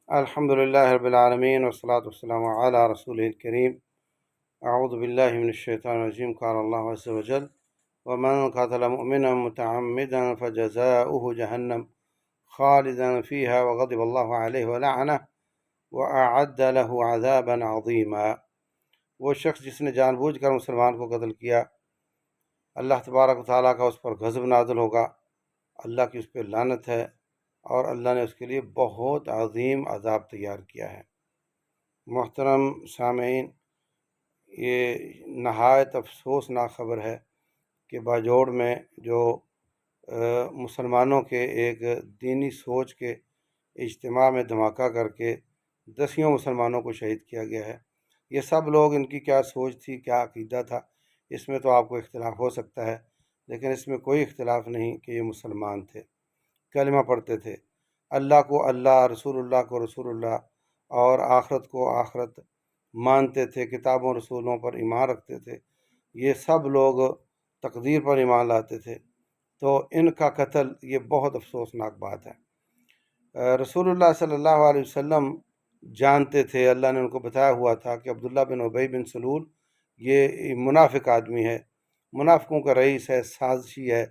الحمد لله رب العالمين والصلاة والسلام على رسوله الكريم. أعوذ بالله من الشيطان الرجيم. قال الله عز وجل: ومن قتل مؤمنا متعمدا فجزاؤه جهنم خالدا فيها وغضب الله عليه ولعنه وأعد له عذابا عظيما۔ وہ شخص جس نے جان بوجھ کر مسلمان کو قتل کیا، اللہ تبارک و تعالیٰ کا اس پر غضب نازل ہوگا، اللہ کی اس پہ لعنت ہے، اور اللہ نے اس کے لیے بہت عظیم عذاب تیار کیا ہے۔ محترم سامعین، یہ نہایت افسوسناک خبر ہے کہ باجوڑ میں جو مسلمانوں کے ایک دینی سوچ کے اجتماع میں دھماکہ کر کے 10 مسلمانوں کو شہید کیا گیا ہے۔ یہ سب لوگ، ان کی کیا سوچ تھی، کیا عقیدہ تھا، اس میں تو آپ کو اختلاف ہو سکتا ہے، لیکن اس میں کوئی اختلاف نہیں کہ یہ مسلمان تھے، کلمہ پڑھتے تھے، اللہ کو اللہ، رسول اللہ کو رسول اللہ، اور آخرت کو آخرت مانتے تھے، کتابوں رسولوں پر ایمان رکھتے تھے، یہ سب لوگ تقدیر پر ایمان لاتے تھے، تو ان کا قتل یہ بہت افسوسناک بات ہے۔ رسول اللہ صلی اللہ علیہ وسلم جانتے تھے، اللہ نے ان کو بتایا ہوا تھا کہ عبداللہ بن ابی بن سلول یہ منافق آدمی ہے، منافقوں کا رئیس ہے، سازشی ہے،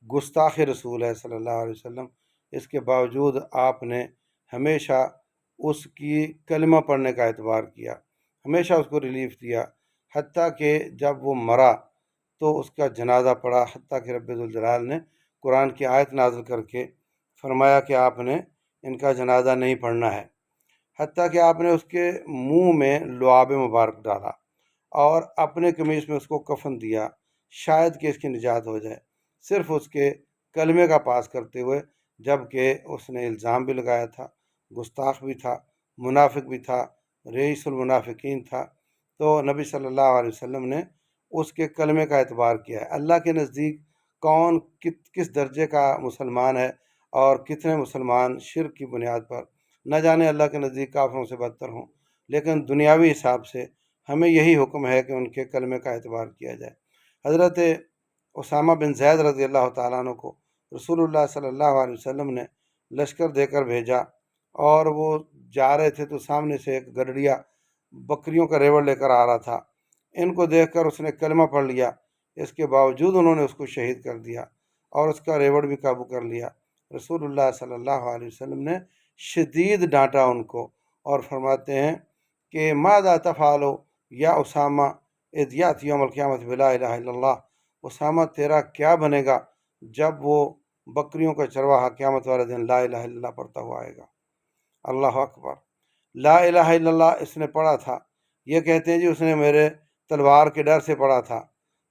گستاخ رسول ہے صلی اللہ علیہ وسلم۔ اس کے باوجود آپ نے ہمیشہ اس کی کلمہ پڑھنے کا اعتبار کیا، ہمیشہ اس کو ریلیف دیا، حتیٰ کہ جب وہ مرا تو اس کا جنازہ پڑھا، حتیٰ کہ رب ذوالجلال نے قرآن کی آیت نازل کر کے فرمایا کہ آپ نے ان کا جنازہ نہیں پڑھنا ہے، حتیٰ کہ آپ نے اس کے منہ میں لعاب مبارک ڈالا اور اپنے قمیص میں اس کو کفن دیا، شاید کہ اس کی نجات ہو جائے، صرف اس کے کلمے کا پاس کرتے ہوئے، جب کہ اس نے الزام بھی لگایا تھا، گستاخ بھی تھا، منافق بھی تھا، رئیس المنافقین تھا، تو نبی صلی اللہ علیہ وسلم نے اس کے کلمے کا اعتبار کیا ہے۔ اللہ کے نزدیک کون کس درجے کا مسلمان ہے اور کتنے مسلمان شرک کی بنیاد پر، نہ جانے اللہ کے نزدیک کافروں سے بدتر ہوں، لیکن دنیاوی حساب سے ہمیں یہی حکم ہے کہ ان کے کلمے کا اعتبار کیا جائے۔ حضرت اسامہ بن زید رضی اللہ تعالیٰ عنہ کو رسول اللہ صلی اللہ علیہ وسلم نے لشکر دے کر بھیجا، اور وہ جا رہے تھے تو سامنے سے ایک گڈریا بکریوں کا ریوڑ لے کر آ رہا تھا۔ ان کو دیکھ کر اس نے کلمہ پڑھ لیا، اس کے باوجود انہوں نے اس کو شہید کر دیا اور اس کا ریوڑ بھی قابو کر لیا۔ رسول اللہ صلی اللہ علیہ وسلم نے شدید ڈانٹا ان کو، اور فرماتے ہیں کہ ماذا تفعلوا یا اسامہ اذ یأتی یوم القیامۃ بلا الہ الا اللہ، اسامہ تیرا کیا بنے گا جب وہ بکریوں کا چرواہا قیامت والے دن لا الہ الا اللہ پڑھتا ہوا آئے گا۔ اللہ اکبر! لا الہ الا اللہ اس نے پڑھا تھا، یہ کہتے ہیں جی اس نے میرے تلوار کے ڈر سے پڑھا تھا،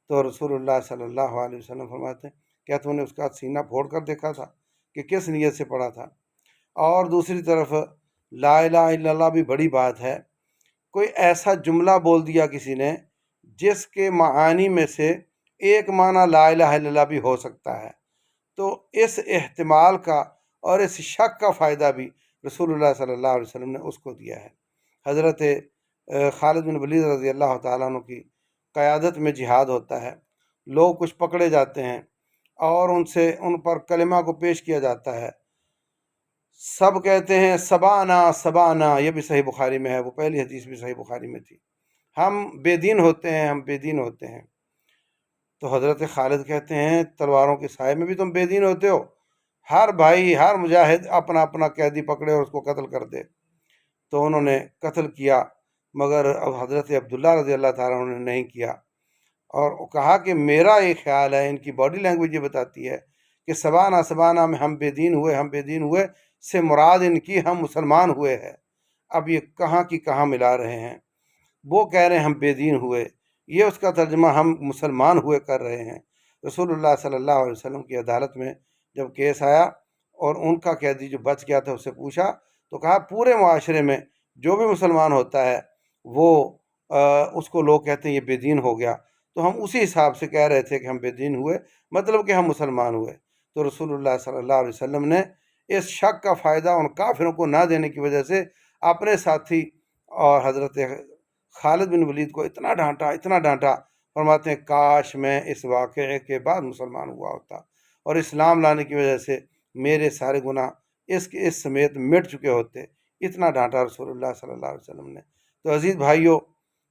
تو رسول اللہ صلی اللہ علیہ وسلم فرماتے ہیں کیا تو نے اس کا سینہ پھوڑ کر دیکھا تھا کہ کس نیت سے پڑھا تھا؟ اور دوسری طرف لا الہ الا اللہ بھی بڑی بات ہے، کوئی ایسا جملہ بول دیا کسی نے جس کے معانی میں سے ایک معنی لا الہ الا اللہ بھی ہو سکتا ہے، تو اس احتمال کا اور اس شک کا فائدہ بھی رسول اللہ صلی اللہ علیہ وسلم نے اس کو دیا ہے۔ حضرت خالد بن ولید رضی اللہ تعالیٰ عنہ کی قیادت میں جہاد ہوتا ہے، لوگ کچھ پکڑے جاتے ہیں اور ان پر کلمہ کو پیش کیا جاتا ہے، سب کہتے ہیں سبانا سبانا، یہ بھی صحیح بخاری میں ہے، وہ پہلی حدیث بھی صحیح بخاری میں تھی، ہم بے دین ہوتے ہیں، ہم بے دین ہوتے ہیں۔ تو حضرت خالد کہتے ہیں تلواروں کے سائے میں بھی تم بے دین ہوتے ہو، ہر بھائی ہر مجاہد اپنا اپنا قیدی پکڑے اور اس کو قتل کر دے۔ تو انہوں نے قتل کیا، مگر اب حضرت عبداللہ رضی اللہ تعالیٰ عنہ نے نہیں کیا، اور کہا کہ میرا یہ خیال ہے، ان کی باڈی لینگویج یہ بتاتی ہے کہ سبانہ سبانہ میں ہم بے دین ہوئے، ہم بے دین ہوئے سے مراد ان کی ہم مسلمان ہوئے ہے۔ اب یہ کہاں کی کہاں ملا رہے ہیں، وہ کہہ رہے ہیں ہم بے دین ہوئے، یہ اس کا ترجمہ ہم مسلمان ہوئے کر رہے ہیں۔ رسول اللہ صلی اللہ علیہ وسلم کی عدالت میں جب کیس آیا اور ان کا قیدی جو بچ گیا تھا اس سے پوچھا، تو کہا پورے معاشرے میں جو بھی مسلمان ہوتا ہے وہ اس کو لوگ کہتے ہیں یہ بے دین ہو گیا، تو ہم اسی حساب سے کہہ رہے تھے کہ ہم بے دین ہوئے، مطلب کہ ہم مسلمان ہوئے۔ تو رسول اللہ صلی اللہ علیہ وسلم نے اس شک کا فائدہ ان کافروں کو نہ دینے کی وجہ سے اپنے ساتھی اور حضرت خالد بن ولید کو اتنا ڈانٹا، فرماتے ہیں کاش میں اس واقعے کے بعد مسلمان ہوا ہوتا اور اسلام لانے کی وجہ سے میرے سارے گناہ اس سمیت مٹ چکے ہوتے، اتنا ڈانٹا رسول اللہ صلی اللہ علیہ وسلم نے۔ تو عزیز بھائیوں،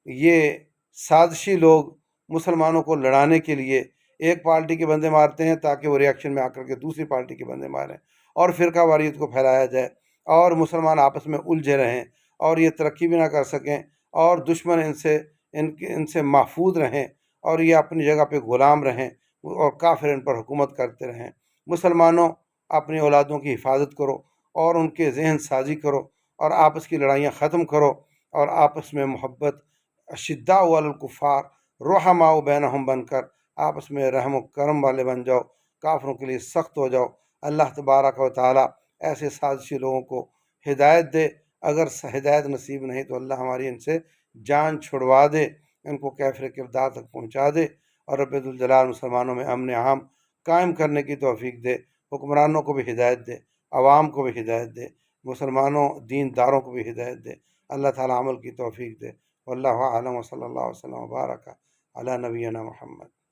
یہ سازشی لوگ مسلمانوں کو لڑانے کے لیے ایک پارٹی کے بندے مارتے ہیں تاکہ وہ ریاکشن میں آ کر کے دوسری پارٹی کے بندے ماریں اور فرقہ واریت کو پھیلایا جائے اور مسلمان آپس میں الجھے رہیں اور یہ ترقی بھی نہ کر سکیں اور دشمن ان سے محفوظ رہیں اور یہ اپنی جگہ پہ غلام رہیں اور کافر ان پر حکومت کرتے رہیں۔ مسلمانوں، اپنی اولادوں کی حفاظت کرو اور ان کے ذہن سازی کرو اور آپس کی لڑائیاں ختم کرو اور آپس میں محبت، اشداء علی الکفار رحماء بینہم بن کر آپس میں رحم و کرم والے بن جاؤ، کافروں کے لیے سخت ہو جاؤ۔ اللہ تبارک و تعالیٰ ایسے سازشی لوگوں کو ہدایت دے، اگر ہدایت نصیب نہیں تو اللہ ہماری ان سے جان چھڑوا دے، ان کو کیفر کردار تک پہنچا دے، اور رب ذوالجلال مسلمانوں میں امن عام قائم کرنے کی توفیق دے، حکمرانوں کو بھی ہدایت دے، عوام کو بھی ہدایت دے، مسلمانوں دینداروں کو بھی ہدایت دے، اللہ تعالیٰ عمل کی توفیق دے۔ واللہ اعلم، وصلی اللہ وسلم وبارک علی نبینا محمد۔